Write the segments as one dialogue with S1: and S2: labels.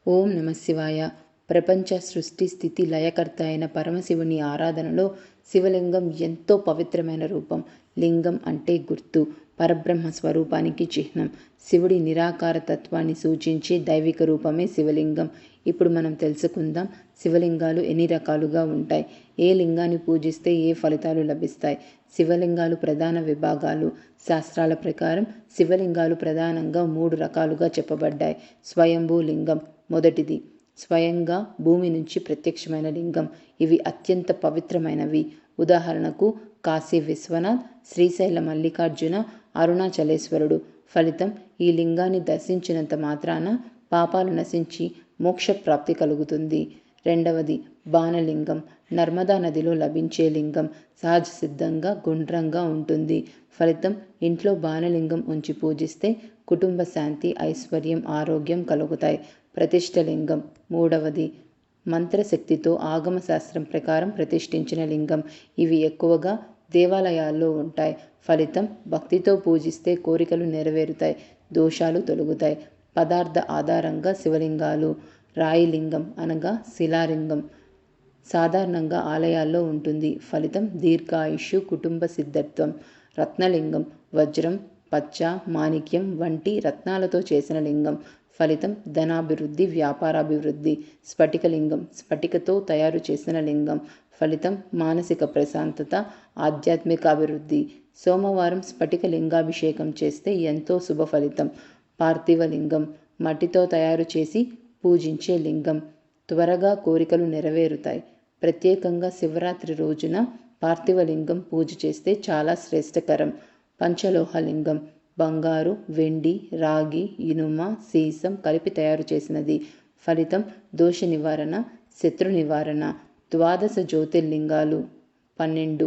S1: ఓం నమ శివాయ. ప్రపంచ సృష్టి స్థితి లయకర్త అయిన పరమశివుని ఆరాధనలో శివలింగం ఎంతో పవిత్రమైన రూపం. లింగం అంటే గుర్తు, పరబ్రహ్మ స్వరూపానికి చిహ్నం. శివుడి నిరాకార తత్వాన్ని సూచించే దైవిక రూపమే శివలింగం. ఇప్పుడు మనం తెలుసుకుందాం, శివలింగాలు ఎన్ని రకాలుగా ఉంటాయి, ఏ లింగాన్ని పూజిస్తే ఏ ఫలితాలు లభిస్తాయి. శివలింగాలు ప్రధాన విభాగాలు. శాస్త్రాల ప్రకారం శివలింగాలు ప్రధానంగా 3 రకాలుగా చెప్పబడ్డాయి. స్వయంభూ లింగం మొదటిది. స్వయంగా భూమి నుంచి ప్రత్యక్షమైన లింగం. ఇవి అత్యంత పవిత్రమైనవి. ఉదాహరణకు కాశీ విశ్వనాథ్, శ్రీశైల మల్లికార్జున, అరుణాచలేశ్వరుడు. ఫలితం: ఈ లింగాన్ని దర్శించినంత మాత్రాన పాపాలు నశించి మోక్షప్రాప్తి కలుగుతుంది. రెండవది బాణలింగం. నర్మదా నదిలో లభించే లింగం. సహజ సిద్ధంగా గుండ్రంగా ఉంటుంది. ఫలితం: ఇంట్లో బాణలింగం ఉంచి పూజిస్తే కుటుంబ శాంతి, ఐశ్వర్యం, ఆరోగ్యం కలుగుతాయి. ప్రతిష్టలింగం మూడవది. మంత్రశక్తితో ఆగమ శాస్త్రం ప్రకారం ప్రతిష్ఠించిన లింగం. ఇవి ఎక్కువగా దేవాలయాల్లో ఉంటాయి. ఫలితం: భక్తితో పూజిస్తే కోరికలు నెరవేరుతాయి, దోషాలు తొలగుతాయి. పదార్థ ఆధారంగా శివలింగాలు. రాయి లింగం అనగా శిలాలింగం సాధారణంగా ఆలయాల్లో ఉంటుంది. ఫలితం: దీర్ఘాయుష్షు, కుటుంబ సిద్ధత్వం. రత్నలింగం వజ్రం, పచ్చ, మాణిక్యం వంటి రత్నాలతో చేసిన లింగం. ఫలితం: ధనాభివృద్ధి, వ్యాపారాభివృద్ధి. స్ఫటికలింగం స్ఫటికతో తయారు చేసిన లింగం. ఫలితం: మానసిక ప్రశాంతత, ఆధ్యాత్మిక అభివృద్ధి. సోమవారం స్ఫటిక లింగాభిషేకం చేస్తే ఎంతో శుభ ఫలితం. పార్థివలింగం మట్టితో తయారు చేసి పూజించే లింగం. త్వరగా కోరికలు నెరవేరుతాయి. ప్రత్యేకంగా శివరాత్రి రోజున పార్థివలింగం పూజ చేస్తే చాలా శ్రేష్టకరం. పంచలోహలింగం బంగారు, వెండి, రాగి, ఇనుమ, సీసం కలిపి తయారు చేసినది. ఫలితం: దోష నివారణ, శత్రు నివారణ. ద్వాదశ జ్యోతిర్లింగాలు 12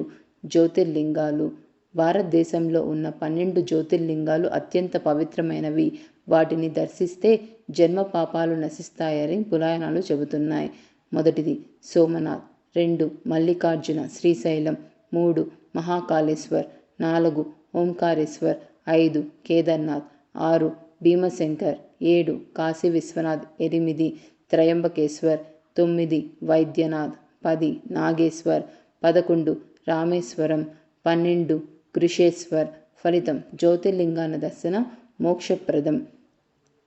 S1: జ్యోతిర్లింగాలు. భారతదేశంలో ఉన్న 12 జ్యోతిర్లింగాలు అత్యంత పవిత్రమైనవి. వాటిని దర్శిస్తే జన్మ పాపాలు నశిస్తాయని పురాణాలు చెబుతున్నాయి. మొదటిది సోమనాథ్, 2 మల్లికార్జున, శ్రీశైలం, 3 మహాకాళేశ్వర్, 4 ఓంకారేశ్వర్, 5 కేదార్నాథ్, 6 భీమశంకర్, 7 కాశీ విశ్వనాథ్, 8 త్రయంబకేశ్వర్, 9 వైద్యనాథ్, 10 నాగేశ్వర్, 11 రామేశ్వరం, 12 కృషేశ్వర్. ఫలితం: జ్యోతిర్లింగాన దర్శన మోక్షప్రదం.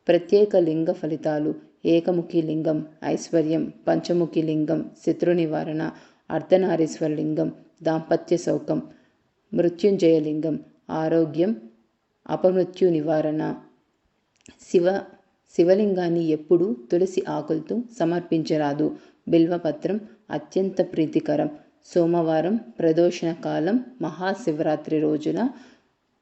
S1: ప్రత్యేక లింగ ఫలితాలు: ఏకముఖి లింగం ఐశ్వర్యం, పంచముఖి లింగం శత్రు నివారణ, అర్ధనారీశ్వర లింగం దాంపత్య సౌఖం, మృత్యుంజయలింగం ఆరోగ్యం, అపమృత్యు నివారణ. శివలింగాన్ని ఎప్పుడూ తులసి ఆకులతో సమర్పించరాదు. బిల్వపత్రం అత్యంత ప్రీతికరం. సోమవారం ప్రదోషణ కాలం, మహాశివరాత్రి రోజున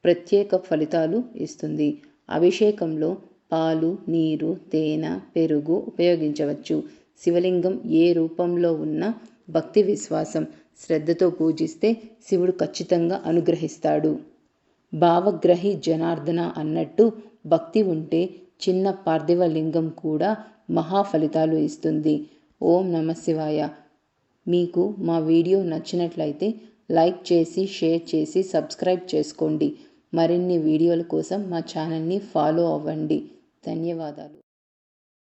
S1: ప్రత్యేక ఫలితాలు ఇస్తుంది. అభిషేకంలో పాలు, నీరు, తేనె, పెరుగు ఉపయోగించవచ్చు. శివలింగం ఏ రూపంలో ఉన్నా భక్తి, విశ్వాసం, శ్రద్ధతో పూజిస్తే శివుడు ఖచ్చితంగా అనుగ్రహిస్తాడు. భావగ్రహి జనార్దన అన్నట్టు భక్తి ఉంటే చిన్న పార్థివ లింగం కూడా మహా ఫలితాలు ఇస్తుంది. ఓం నమ శివాయ. మీకు మా వీడియో నచ్చినట్లయితే లైక్ చేసి, షేర్ చేసి, సబ్స్క్రైబ్ చేసుకోండి. మరిన్ని వీడియోల కోసం మా ఛానల్ని ఫాలో అవ్వండి. ధన్యవాదాలు.